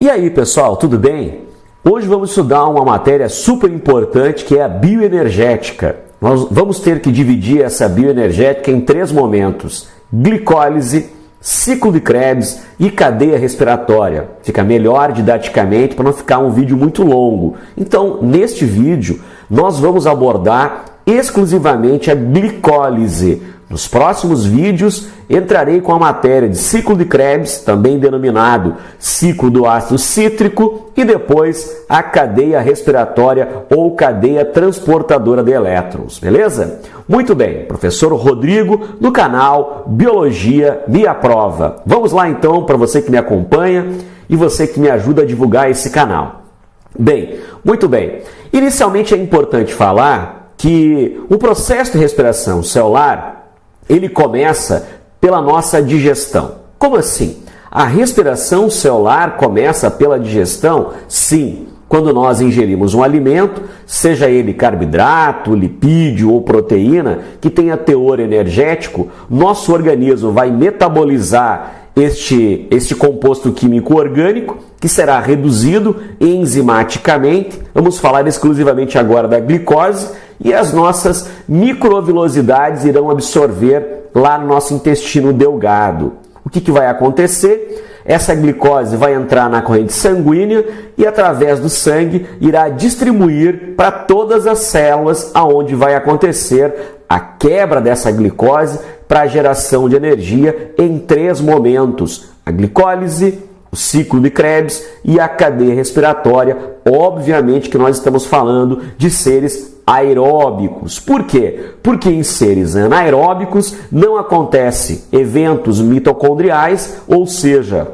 E aí, pessoal, tudo bem? Hoje vamos estudar uma matéria super importante que é a bioenergética. Nós vamos ter que dividir essa bioenergética em 3 momentos: glicólise, ciclo de Krebs e cadeia respiratória. Fica melhor didaticamente para não ficar um vídeo muito longo. Então, neste vídeo, nós vamos abordar exclusivamente a glicólise. Nos próximos vídeos, entrarei com a matéria de ciclo de Krebs, também denominado ciclo do ácido cítrico, e depois a cadeia respiratória ou cadeia transportadora de elétrons, beleza? Muito bem, professor Rodrigo, do canal Biologia Me Aprova. Vamos lá então, para você que me acompanha e você que me ajuda a divulgar esse canal. Bem, muito bem. Inicialmente é importante falar que o processo de respiração celular ele começa pela nossa digestão. Como assim? A respiração celular começa pela digestão? Sim. Quando nós ingerimos um alimento, seja ele carboidrato, lipídio ou proteína, que tenha teor energético, nosso organismo vai metabolizar este composto químico orgânico, que será reduzido enzimaticamente. Vamos falar exclusivamente agora da glicose, e as nossas microvilosidades irão absorver lá no nosso intestino delgado. O que vai acontecer? Essa glicose vai entrar na corrente sanguínea e através do sangue irá distribuir para todas as células, aonde vai acontecer a quebra dessa glicose para a geração de energia em 3 momentos: a glicólise, o ciclo de Krebs e a cadeia respiratória. Obviamente que nós estamos falando de seres aeróbicos. Por quê? Porque em seres anaeróbicos não acontece eventos mitocondriais, ou seja,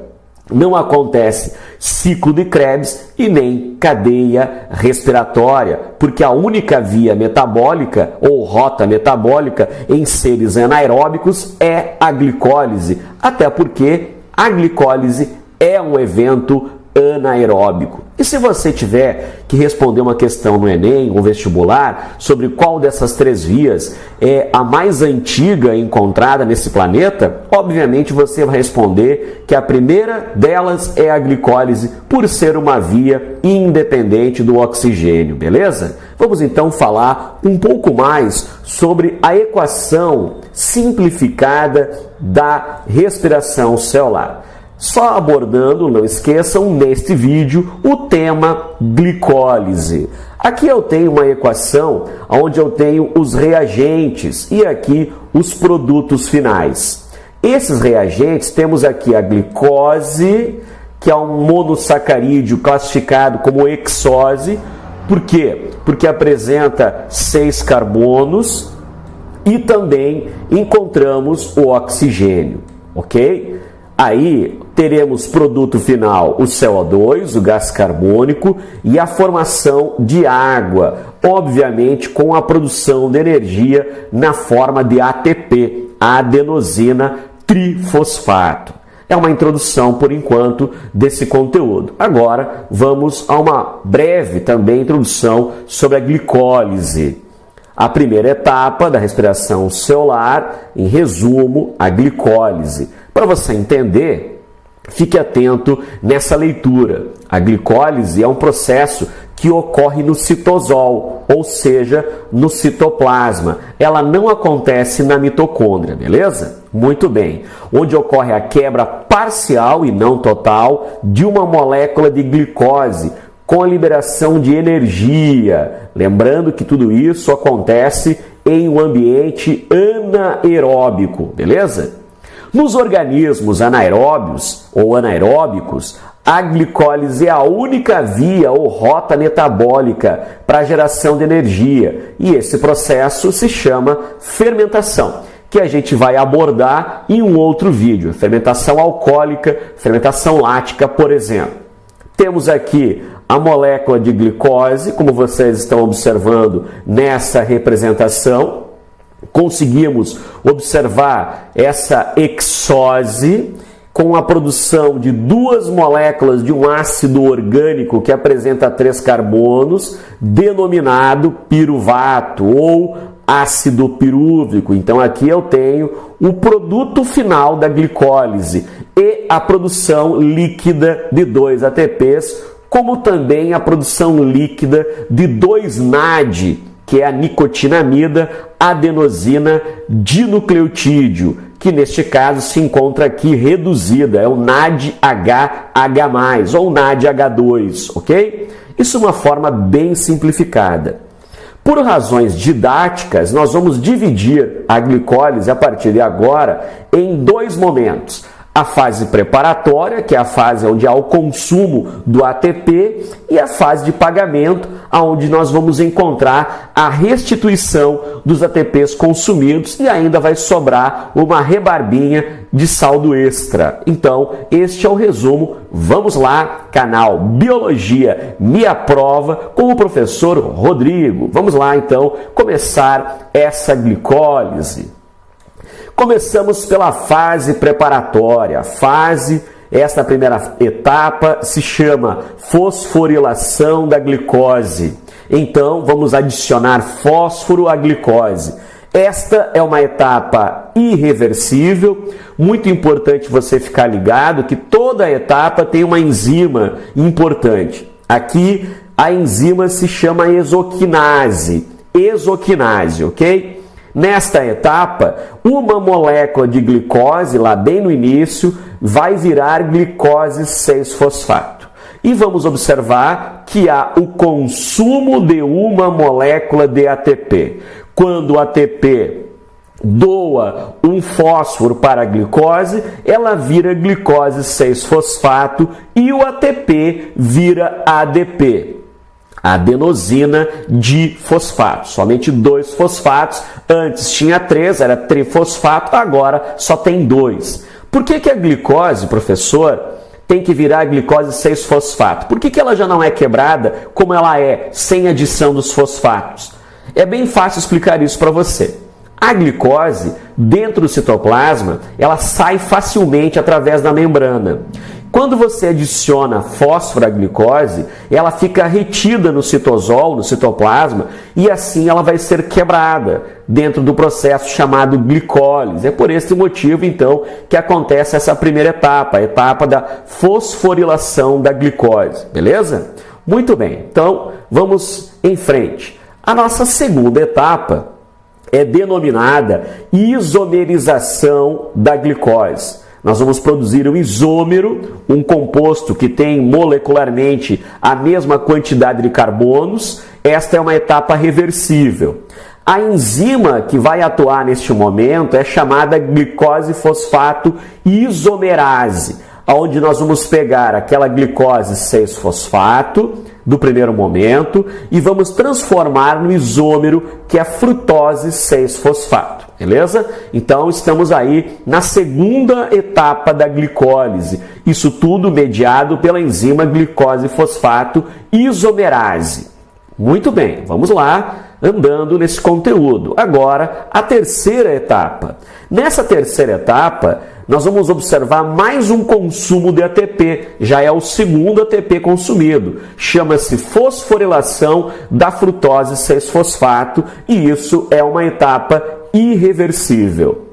não acontece ciclo de Krebs e nem cadeia respiratória, porque a única via metabólica ou rota metabólica em seres anaeróbicos é a glicólise, até porque a glicólise é um evento anaeróbico. E se você tiver que responder uma questão no Enem ou vestibular sobre qual dessas 3 vias é a mais antiga encontrada nesse planeta, obviamente você vai responder que a primeira delas é a glicólise, por ser uma via independente do oxigênio, beleza? Vamos então falar um pouco mais sobre a equação simplificada da respiração celular. Só abordando, não esqueçam, neste vídeo, o tema glicólise. Aqui eu tenho uma equação onde eu tenho os reagentes e aqui os produtos finais. Esses reagentes, temos aqui a glicose, que é um monossacarídeo classificado como hexose. Por quê? Porque apresenta 6 carbonos e também encontramos o oxigênio, ok? Aí teremos produto final, o CO2, o gás carbônico, e a formação de água, obviamente com a produção de energia na forma de ATP, a adenosina trifosfato. É uma introdução, por enquanto, desse conteúdo. Agora, vamos a uma breve também introdução sobre a glicólise. A primeira etapa da respiração celular, em resumo, a glicólise. Para você entender, fique atento nessa leitura. A glicólise é um processo que ocorre no citosol, ou seja, no citoplasma. Ela não acontece na mitocôndria, beleza? Muito bem. Onde ocorre a quebra parcial e não total de uma molécula de glicose, com a liberação de energia. Lembrando que tudo isso acontece em um ambiente anaeróbico, beleza? Nos organismos anaeróbios ou anaeróbicos, a glicólise é a única via ou rota metabólica para a geração de energia, e esse processo se chama fermentação, que a gente vai abordar em um outro vídeo. Fermentação alcoólica, fermentação lática, por exemplo. Temos aqui a molécula de glicose, como vocês estão observando nessa representação. Conseguimos observar essa hexose com a produção de 2 moléculas de um ácido orgânico que apresenta 3 carbonos, denominado piruvato ou ácido pirúvico. Então aqui eu tenho o produto final da glicólise e a produção líquida de 2 ATPs, como também a produção líquida de 2 NAD, que é a nicotinamida adenosina dinucleotídeo, que neste caso se encontra aqui reduzida, é o NADH+, ou NADH2, ok? Isso é uma forma bem simplificada. Por razões didáticas, nós vamos dividir a glicólise a partir de agora em 2 momentos. A fase preparatória, que é a fase onde há o consumo do ATP, e a fase de pagamento, onde nós vamos encontrar a restituição dos ATPs consumidos e ainda vai sobrar uma rebarbinha de saldo extra. Então, este é o resumo. Vamos lá, canal Biologia Me Aprova, com o professor Rodrigo. Vamos lá, então, começar essa glicólise. Começamos pela fase preparatória. Esta primeira etapa se chama fosforilação da glicose. Então, vamos adicionar fósforo à glicose. Esta é uma etapa irreversível. Muito importante você ficar ligado que toda etapa tem uma enzima importante. Aqui, a enzima se chama exoquinase. Exoquinase, ok? Nesta etapa, uma molécula de glicose, lá bem no início, vai virar glicose 6-fosfato. E vamos observar que há o consumo de uma molécula de ATP. Quando o ATP doa um fósforo para a glicose, ela vira glicose 6-fosfato e o ATP vira ADP. Adenosina difosfato, somente 2 fosfatos, antes tinha 3, era trifosfato, agora só tem 2. Por que a glicose, professor, tem que virar glicose 6-fosfato? Por que ela já não é quebrada como ela é, sem adição dos fosfatos? É bem fácil explicar isso para você. A glicose, dentro do citoplasma, ela sai facilmente através da membrana. Quando você adiciona fósforo à glicose, ela fica retida no citosol, no citoplasma, e assim ela vai ser quebrada dentro do processo chamado glicólise. É por esse motivo, então, que acontece essa primeira etapa, a etapa da fosforilação da glicose. Beleza? Muito bem, então vamos em frente. A nossa segunda etapa é denominada isomerização da glicose. Nós vamos produzir um isômero, um composto que tem molecularmente a mesma quantidade de carbonos. Esta é uma etapa reversível. A enzima que vai atuar neste momento é chamada glicose-fosfato isomerase, onde nós vamos pegar aquela glicose 6-fosfato do primeiro momento e vamos transformar no isômero, que é frutose 6-fosfato. Beleza? Então, estamos aí na segunda etapa da glicólise. Isso tudo mediado pela enzima glicose-fosfato isomerase. Muito bem, vamos lá, andando nesse conteúdo. Agora, a terceira etapa. Nessa terceira etapa, nós vamos observar mais um consumo de ATP. Já é o segundo ATP consumido. Chama-se fosforilação da frutose 6-fosfato e isso é uma etapa irreversível.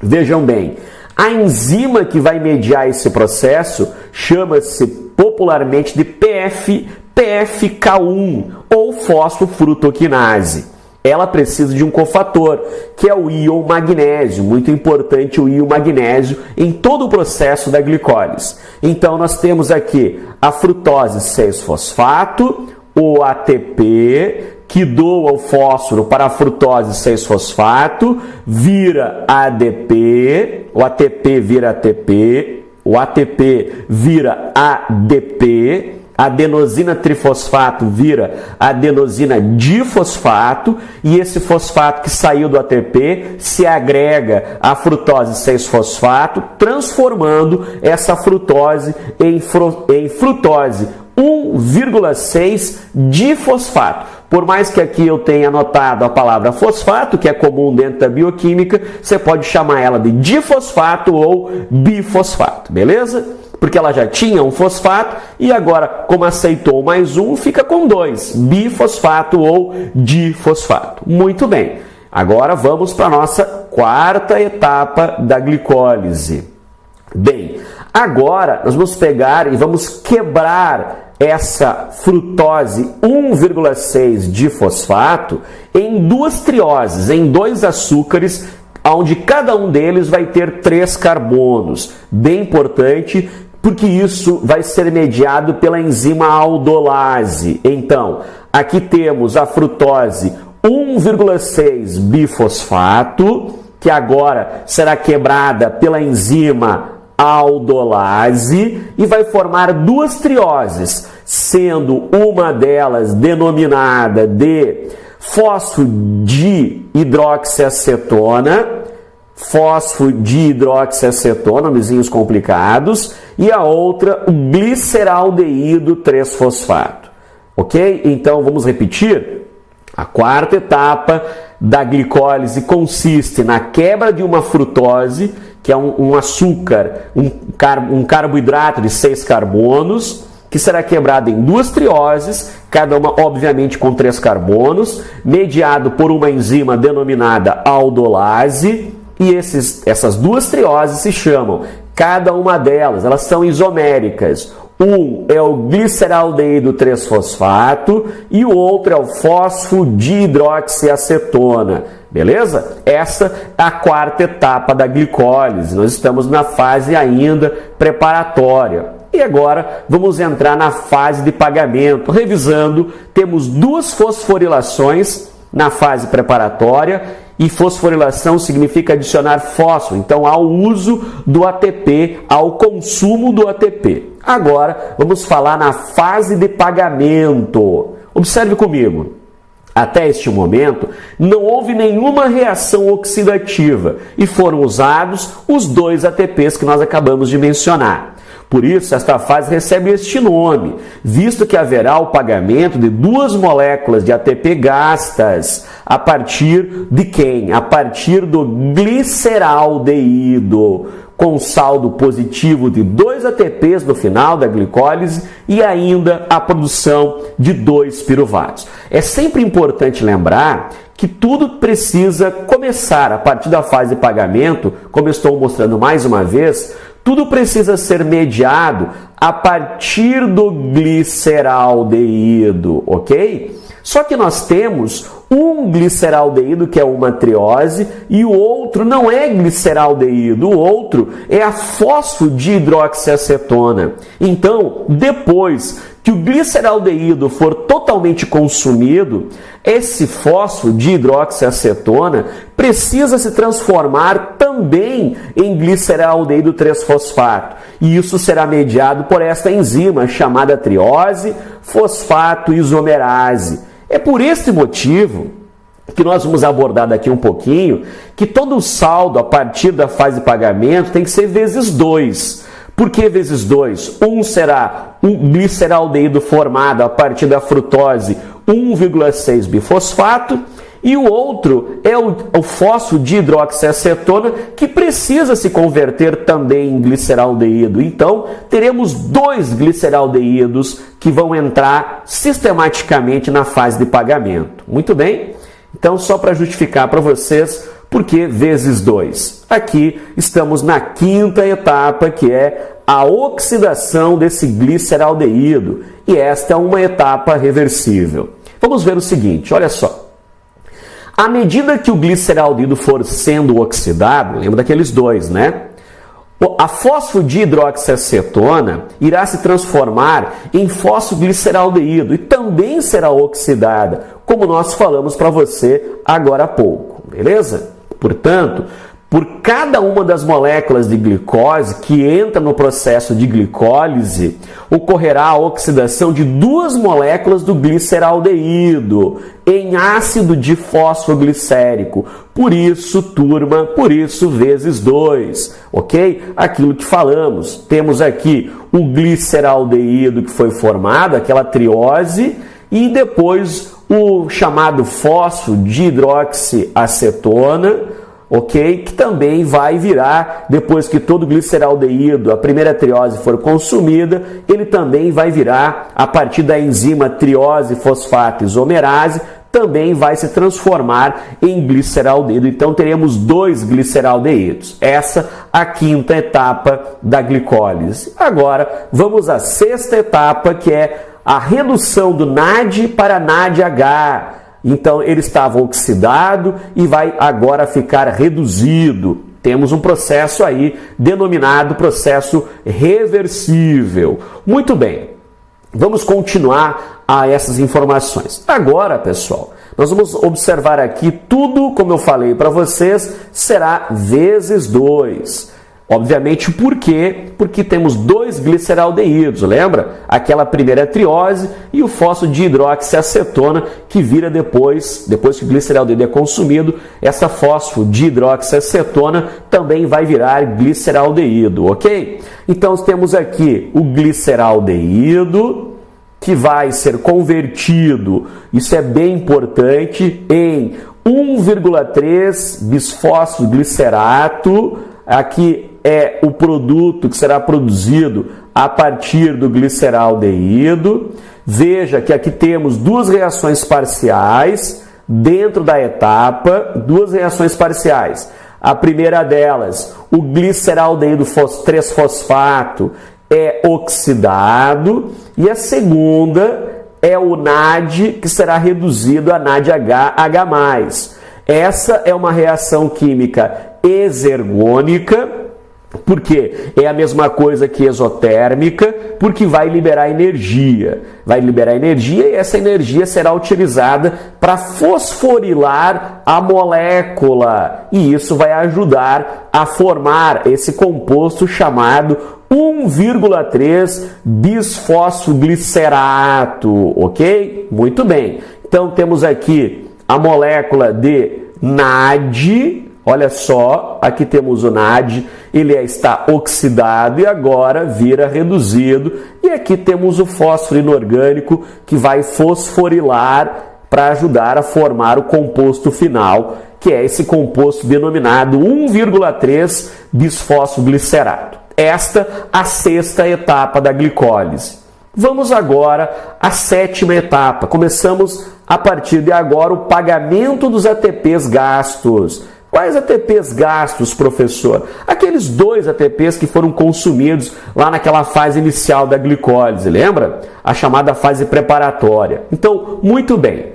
Vejam bem, a enzima que vai mediar esse processo chama-se popularmente de PFK1 ou fosfofrutoquinase. Ela precisa de um cofator, que é o íon magnésio, muito importante o íon magnésio em todo o processo da glicólise. Então nós temos aqui a frutose 6-fosfato, o ATP, que doa o fósforo para a frutose 6-fosfato, vira ADP, o ATP vira ATP, o ATP vira ADP, adenosina trifosfato vira adenosina difosfato e esse fosfato que saiu do ATP se agrega à frutose 6-fosfato, transformando essa frutose em frutose 1,6 difosfato. Por mais que aqui eu tenha anotado a palavra fosfato, que é comum dentro da bioquímica, você pode chamar ela de difosfato ou bifosfato, beleza? Porque ela já tinha um fosfato e agora, como aceitou mais um, fica com 2, bifosfato ou difosfato. Muito bem. Agora vamos para a nossa quarta etapa da glicólise. Bem, agora nós vamos pegar e vamos quebrar essa frutose 1,6 difosfato em duas trioses, em dois açúcares, onde cada um deles vai ter 3 carbonos. Bem importante, porque isso vai ser mediado pela enzima aldolase. Então, aqui temos a frutose 1,6 bifosfato, que agora será quebrada pela enzima aldolase e vai formar duas trioses, sendo uma delas denominada de fosfodihidroxiacetona, nomezinhos complicados, e a outra o gliceraldeído 3-fosfato. Ok? Então vamos repetir? A quarta etapa da glicólise consiste na quebra de uma frutose, que é um açúcar, um carboidrato de 6 carbonos, que será quebrado em duas trioses, cada uma obviamente com 3 carbonos, mediado por uma enzima denominada aldolase, e essas duas trioses se chamam, cada uma delas, elas são isoméricas. Um é o gliceraldeído 3-fosfato e o outro é o fosfodihidroxiacetona. Beleza? Essa é a quarta etapa da glicólise. Nós estamos na fase ainda preparatória. E agora vamos entrar na fase de pagamento. Revisando, temos duas fosforilações na fase preparatória, e fosforilação significa adicionar fósforo, então ao uso do ATP, ao consumo do ATP. Agora vamos falar na fase de pagamento. Observe comigo. Até este momento, não houve nenhuma reação oxidativa e foram usados os 2 ATPs que nós acabamos de mencionar. Por isso, esta fase recebe este nome, visto que haverá o pagamento de 2 moléculas de ATP gastas. A partir de quem? A partir do gliceraldeído, com saldo positivo de 2 ATPs no final da glicólise e ainda a produção de 2 piruvatos. É sempre importante lembrar que tudo precisa começar a partir da fase de pagamento, como eu estou mostrando mais uma vez, tudo precisa ser mediado a partir do gliceraldeído, ok? Só que nós temos um gliceraldeído que é uma triose e o outro não é gliceraldeído, o outro é a fosfodihidroxiacetona. Então, depois que o gliceraldeído for totalmente consumido, esse fosfodihidroxiacetona precisa se transformar também em gliceraldeído 3-fosfato. E isso será mediado por esta enzima chamada triose fosfato isomerase. É por este motivo que nós vamos abordar daqui um pouquinho que todo o saldo a partir da fase de pagamento tem que ser vezes 2. Por que vezes 2? Um será um gliceraldeído formado a partir da frutose 1,6 bifosfato e o outro é o fosfodihidroxiacetona, que precisa se converter também em gliceraldeído. Então, teremos 2 gliceraldeídos que vão entrar sistematicamente na fase de pagamento. Muito bem? Então, só para justificar para vocês, por que vezes 2? Aqui estamos na quinta etapa, que é a oxidação desse gliceraldeído. E esta é uma etapa reversível. Vamos ver o seguinte, olha só. À medida que o gliceraldeído for sendo oxidado, lembra daqueles 2, né? A fosfodihidroxiacetona irá se transformar em fosfogliceraldeído e também será oxidada, como nós falamos para você agora há pouco, beleza? Portanto, por cada uma das moléculas de glicose que entra no processo de glicólise, ocorrerá a oxidação de 2 moléculas do gliceraldeído em ácido difosfoglicérico. Por isso, turma, por isso vezes 2, ok? Aquilo que falamos, temos aqui o gliceraldeído que foi formado, aquela triose, e depois o chamado fosfodihidroxiacetona, ok? Que também vai virar, depois que todo o gliceraldeído, a primeira triose for consumida, ele também vai virar, a partir da enzima triose fosfato isomerase, também vai se transformar em gliceraldeído. Então teremos 2 gliceraldeídos. Essa a 5ª etapa da glicólise. Agora vamos à 6ª etapa, que é a redução do NAD para NADH. Então ele estava oxidado e vai agora ficar reduzido. Temos um processo aí denominado processo reversível. Muito bem, vamos continuar a essas informações. Agora, pessoal, nós vamos observar aqui tudo, como eu falei para vocês, será vezes 2. Obviamente, por quê? Porque temos 2 gliceraldeídos, lembra? Aquela primeira triose e o fosfodihidroxiacetona, que vira depois que o gliceraldeído é consumido, essa fosfodihidroxiacetona também vai virar gliceraldeído, ok? Então, temos aqui o gliceraldeído, que vai ser convertido, isso é bem importante, em 1,3 bisfosfoglicerato. Aqui é o produto que será produzido a partir do gliceraldeído. Veja que aqui temos 2 reações parciais dentro da etapa, 2 reações parciais. A primeira delas, o gliceraldeído 3-fosfato é oxidado, e a segunda é o NAD, que será reduzido a NADH-H+. Essa é uma reação química exergônica, porque é a mesma coisa que exotérmica, porque vai liberar energia. Vai liberar energia e essa energia será utilizada para fosforilar a molécula. E isso vai ajudar a formar esse composto chamado 1,3 bisfosfoglicerato, ok? Muito bem. Então temos aqui a molécula de NAD. Olha só, aqui temos o NAD, ele está oxidado e agora vira reduzido. E aqui temos o fósforo inorgânico que vai fosforilar para ajudar a formar o composto final, que é esse composto denominado 1,3 bisfosfoglicerato. Esta a 6ª etapa da glicólise. Vamos agora à 7ª etapa. Começamos a partir de agora o pagamento dos ATPs gastos. Quais ATPs gastos, professor? Aqueles 2 ATPs que foram consumidos lá naquela fase inicial da glicólise, lembra? A chamada fase preparatória. Então, muito bem.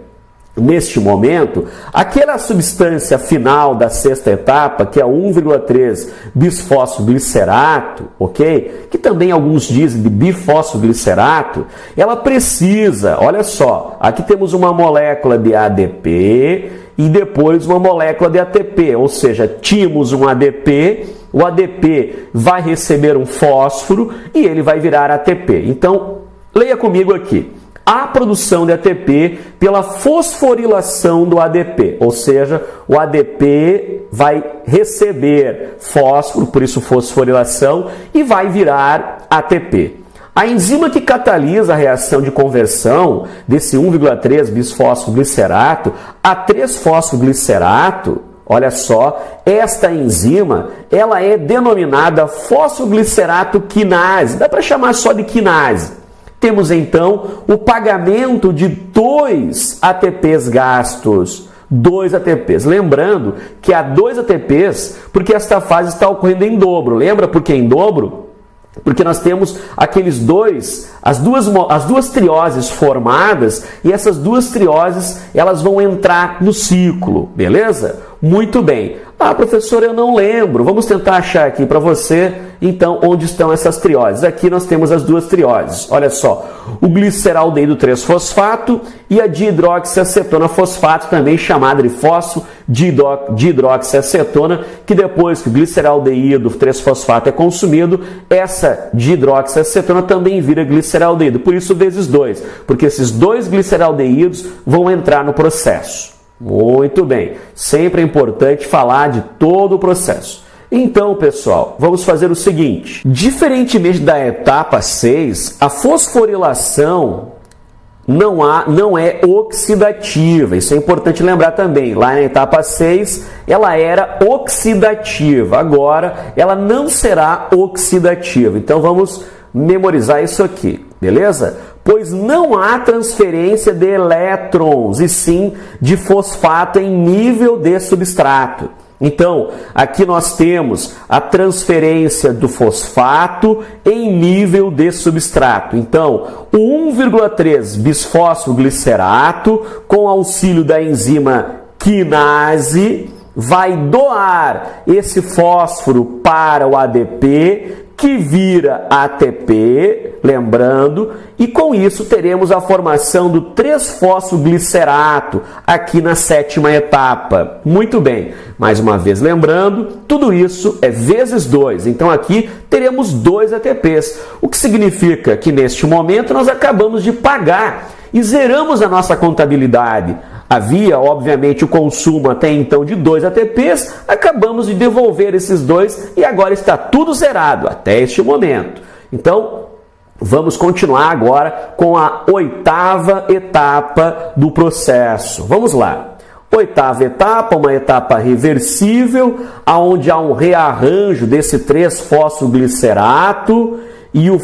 Neste momento, aquela substância final da 6ª etapa, que é 1,3 bisfosfoglicerato, ok? Que também alguns dizem de bifosfoglicerato, ela precisa, olha só, aqui temos uma molécula de ADP e depois uma molécula de ATP, ou seja, tínhamos um ADP, o ADP vai receber um fósforo e ele vai virar ATP. Então, leia comigo aqui. A produção de ATP pela fosforilação do ADP, ou seja, o ADP vai receber fósforo, por isso fosforilação, e vai virar ATP. A enzima que catalisa a reação de conversão desse 1,3 bisfosfoglicerato a 3-fosfoglicerato, olha só, esta enzima, ela é denominada fosfoglicerato quinase, dá para chamar só de quinase. Temos então o pagamento de 2 ATPs gastos. 2 ATPs. Lembrando que há 2 ATPs porque esta fase está ocorrendo em dobro. Lembra por que em dobro? Porque nós temos aqueles as duas trioses formadas e essas 2 trioses elas vão entrar no ciclo, beleza? Muito bem. Ah, professor, eu não lembro. Vamos tentar achar aqui para você, então, onde estão essas trioses. Aqui nós temos as 2 trioses. Olha só, o gliceraldeído 3-fosfato e a dihidroxiacetona fosfato, também chamada de fosfodihidroxiacetona, que depois que o gliceraldeído 3-fosfato é consumido, essa dihidroxiacetona também vira gliceraldeído. Por isso, vezes 2, porque esses 2 gliceraldeídos vão entrar no processo. Muito bem, sempre é importante falar de todo o processo. Então, pessoal, vamos fazer o seguinte. Diferentemente da etapa 6, a fosforilação não é oxidativa. Isso é importante lembrar também. Lá na etapa 6, ela era oxidativa. Agora, ela não será oxidativa. Então, vamos memorizar isso aqui, beleza? pois não há transferência de elétrons, e sim de fosfato em nível de substrato. Então, aqui nós temos a transferência do fosfato em nível de substrato. Então, o 1,3 bisfosfoglicerato, com auxílio da enzima quinase, vai doar esse fósforo para o ADP, que vira ATP, lembrando, e com isso teremos a formação do 3-fosfoglicerato aqui na 7ª etapa. Muito bem, mais uma vez lembrando, tudo isso é vezes 2, então aqui teremos 2 ATPs, o que significa que neste momento nós acabamos de pagar e zeramos a nossa contabilidade. Havia, obviamente, o consumo até então de 2 ATPs, acabamos de devolver esses 2 e agora está tudo zerado até este momento. Então, vamos continuar agora com a 8ª etapa do processo. Vamos lá. 8ª etapa, uma etapa reversível, onde há um rearranjo desse 3-fosfoglicerato e o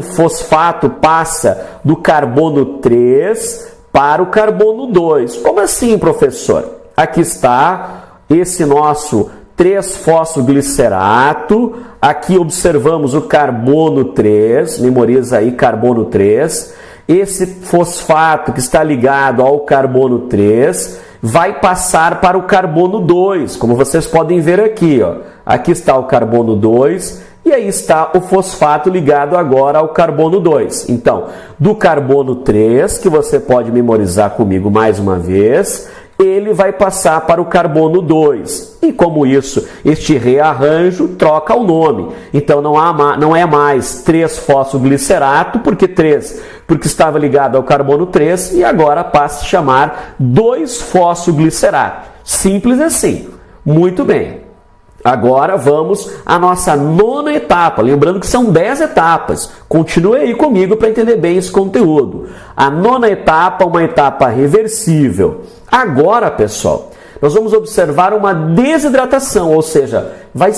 fosfato passa do carbono 3 para o carbono 2. Como assim, professor? Aqui está esse nosso 3-fosfoglicerato. Aqui observamos o carbono 3, memoriza aí carbono 3. Esse fosfato que está ligado ao carbono 3 vai passar para o carbono 2, como vocês podem ver aqui, ó. Aqui está o carbono 2. E aí está o fosfato ligado agora ao carbono 2. Então, do carbono 3, que você pode memorizar comigo mais uma vez, ele vai passar para o carbono 2. E como isso, este rearranjo troca o nome. Então, não é mais 3-fosfoglicerato, porque estava ligado ao carbono 3, e agora passa a se chamar 2-fosfoglicerato. Simples assim. Muito bem. Agora vamos à nossa 9ª etapa, lembrando que são 10 etapas. Continue aí comigo para entender bem esse conteúdo. A 9ª etapa, uma etapa reversível. Agora, pessoal, nós vamos observar uma desidratação, ou seja, vai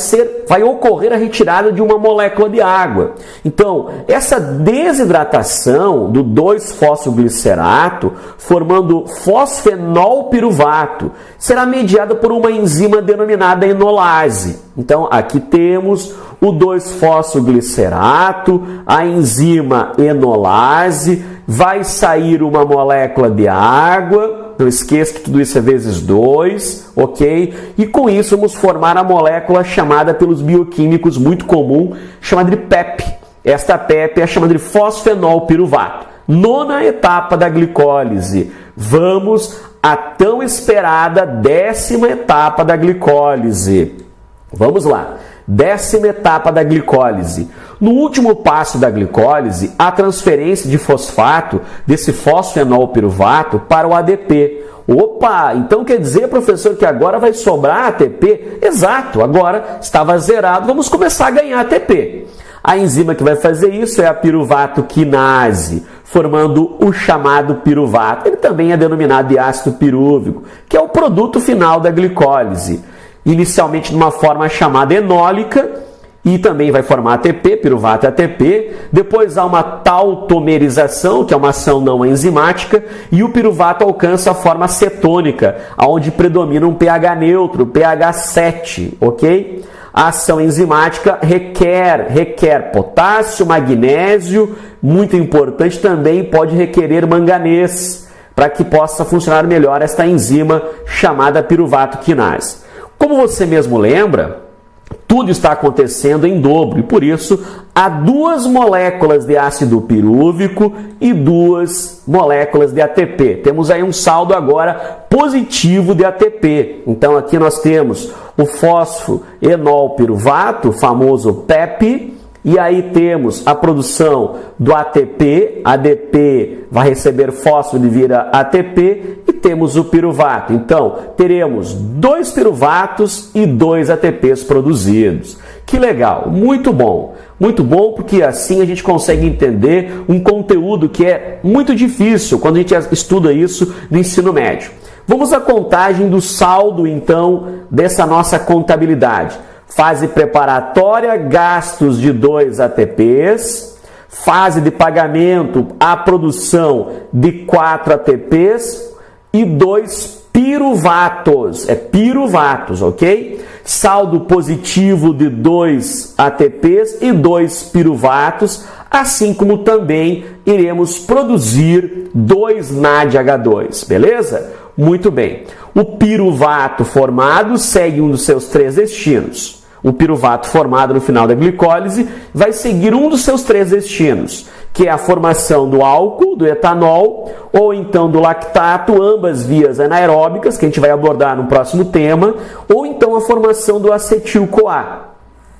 ocorrer a retirada de uma molécula de água. Então, essa desidratação do 2-fosfoglicerato, formando fosfenolpiruvato, será mediada por uma enzima denominada enolase. Então, aqui temos o 2-fosfoglicerato, a enzima enolase, vai sair uma molécula de água. Não esqueça que tudo isso é vezes 2, ok? E com isso vamos formar a molécula chamada pelos bioquímicos muito comum, chamada de PEP. Esta PEP é chamada de fosfenolpiruvato. 9ª etapa da glicólise. Vamos à tão esperada 10ª etapa da glicólise. Vamos lá. 10ª etapa da glicólise. No último passo da glicólise, a transferência de fosfato desse fosfenolpiruvato para o ADP. Opa, então quer dizer, professor, que agora vai sobrar ATP? Exato, agora estava zerado, vamos começar a ganhar ATP. A enzima que vai fazer isso é a piruvato quinase, formando o chamado piruvato. Ele também é denominado de ácido pirúvico, que é o produto final da glicólise. Inicialmente de uma forma chamada enólica, e também vai formar ATP, piruvato ATP. Depois há uma tautomerização, que é uma ação não enzimática, e o piruvato alcança a forma cetônica, onde predomina um pH neutro, pH 7, ok? A ação enzimática requer potássio, magnésio, muito importante também, pode requerer manganês, para que possa funcionar melhor esta enzima chamada piruvato quinase. Como você mesmo lembra, tudo está acontecendo em dobro e por isso há 2 moléculas de ácido pirúvico e 2 moléculas de ATP. Temos aí um saldo agora positivo de ATP. Então aqui nós temos o fosfoenolpiruvato, famoso PEP, e aí temos a produção do ATP, ADP vai receber fósforo e vira ATP, e temos o piruvato. Então, teremos 2 piruvatos e 2 ATPs produzidos. Que legal, muito bom porque assim a gente consegue entender um conteúdo que é muito difícil quando a gente estuda isso no ensino médio. Vamos à contagem do saldo, então, dessa nossa contabilidade. Fase preparatória, gastos de 2 ATPs. Fase de pagamento, a produção de 4 ATPs e 2 piruvatos. É piruvatos, ok? Saldo positivo de 2 ATPs e 2 piruvatos, assim como também iremos produzir 2 NADH2, beleza? Muito bem. O piruvato formado segue um dos seus 3 destinos. O piruvato formado no final da glicólise vai seguir um dos seus 3 destinos, que é a formação do álcool, do etanol, ou então do lactato, ambas vias anaeróbicas, que a gente vai abordar no próximo tema, ou então a formação do acetil-CoA.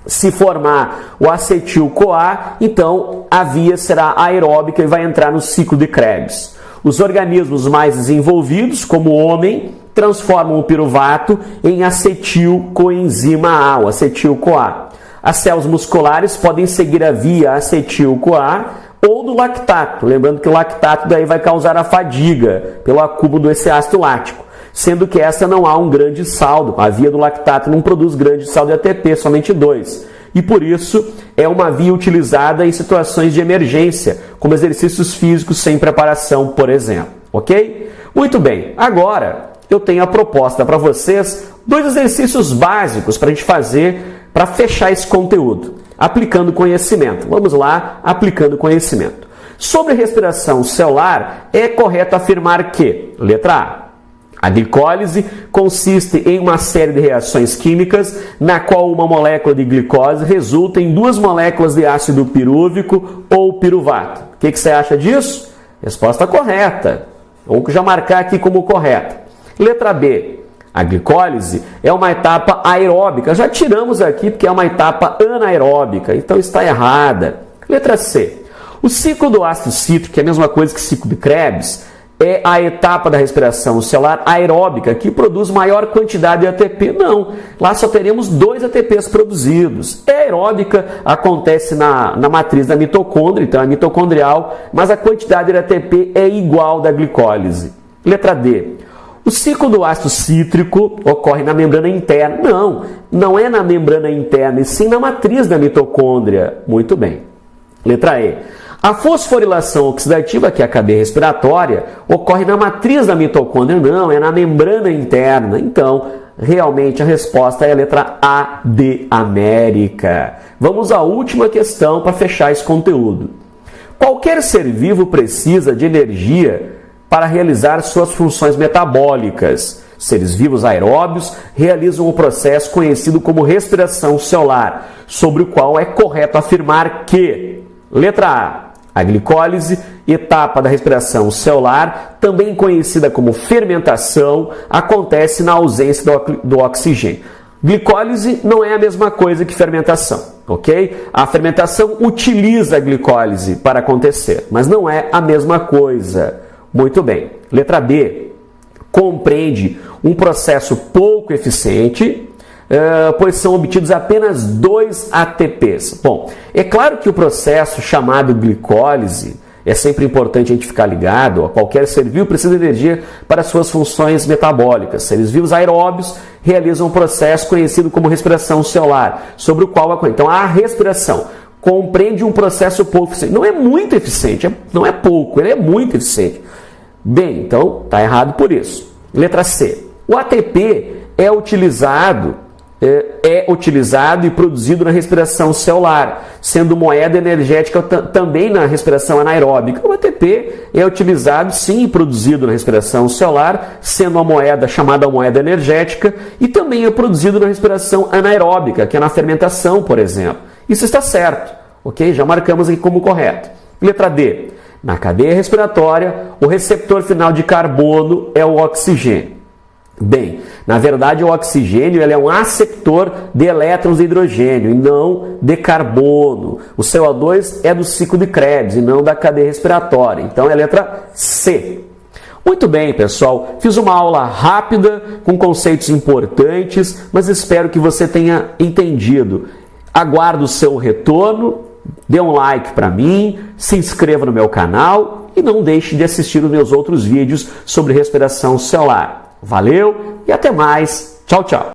Se formar o acetil-CoA, então a via será aeróbica e vai entrar no ciclo de Krebs. Os organismos mais desenvolvidos, como o homem, transformam o piruvato em acetil-coenzima A, o acetil-CoA. As células musculares podem seguir a via acetil-CoA ou do lactato, lembrando que o lactato daí vai causar a fadiga pelo acúmulo desse ácido lático, sendo que essa não há um grande saldo, a via do lactato não produz grande saldo de ATP, somente 2. E por isso é uma via utilizada em situações de emergência, como exercícios físicos sem preparação, por exemplo. Ok? Muito bem, agora eu tenho a proposta para vocês, 2 exercícios básicos para a gente fazer para fechar esse conteúdo, aplicando conhecimento. Vamos lá, aplicando conhecimento. Sobre respiração celular, é correto afirmar que, letra A glicólise consiste em uma série de reações químicas na qual uma molécula de glicose resulta em 2 moléculas de ácido pirúvico ou piruvato. O que você acha disso? Resposta correta. Vamos já marcar aqui como correta. Letra B. A glicólise é uma etapa aeróbica. Já tiramos aqui porque é uma etapa anaeróbica, então está errada. Letra C. O ciclo do ácido cítrico, que é a mesma coisa que o ciclo de Krebs, é a etapa da respiração celular aeróbica, que produz maior quantidade de ATP. Não, lá só teremos 2 ATPs produzidos. É aeróbica, acontece na matriz da mitocôndria, então é mitocondrial, mas a quantidade de ATP é igual da glicólise. Letra D. O ciclo do ácido cítrico ocorre na membrana interna. Não, não é na membrana interna, e sim na matriz da mitocôndria. Muito bem. Letra E. A fosforilação oxidativa, que é a cadeia respiratória, ocorre na matriz da mitocôndria. Não, é na membrana interna. Então, realmente a resposta é a letra A de América. Vamos à última questão para fechar esse conteúdo. Qualquer ser vivo precisa de energia para realizar suas funções metabólicas. Seres vivos aeróbios realizam um processo conhecido como respiração celular, sobre o qual é correto afirmar que, letra A glicólise, etapa da respiração celular, também conhecida como fermentação, acontece na ausência do oxigênio. Glicólise não é a mesma coisa que fermentação, ok? A fermentação utiliza a glicólise para acontecer, mas não é a mesma coisa. Muito bem. Letra B. Compreende um processo pouco eficiente, pois são obtidos apenas 2 ATPs. Bom, é claro que o processo chamado glicólise, é sempre importante a gente ficar ligado, qualquer ser vivo precisa de energia para suas funções metabólicas. Seres vivos aeróbios realizam um processo conhecido como respiração celular, sobre o qual... Então, a respiração compreende um processo pouco eficiente. Não é muito eficiente, não é pouco, ele é muito eficiente. Bem, então está errado por isso. Letra C. O ATP é utilizado e produzido na respiração celular, sendo moeda energética também na respiração anaeróbica. O ATP é utilizado sim e produzido na respiração celular, sendo uma moeda chamada moeda energética, e também é produzido na respiração anaeróbica, que é na fermentação, por exemplo. Isso está certo, ok? Já marcamos aqui como correto. Letra D. Na cadeia respiratória, o receptor final de carbono é o oxigênio. Bem, na verdade o oxigênio ele é um aceptor de elétrons de hidrogênio e não de carbono. O CO2 é do ciclo de Krebs e não da cadeia respiratória. Então é a letra C. Muito bem, pessoal. Fiz uma aula rápida com conceitos importantes, mas espero que você tenha entendido. Aguardo o seu retorno, dê um like para mim, se inscreva no meu canal e não deixe de assistir os meus outros vídeos sobre respiração celular. Valeu e até mais. Tchau, tchau.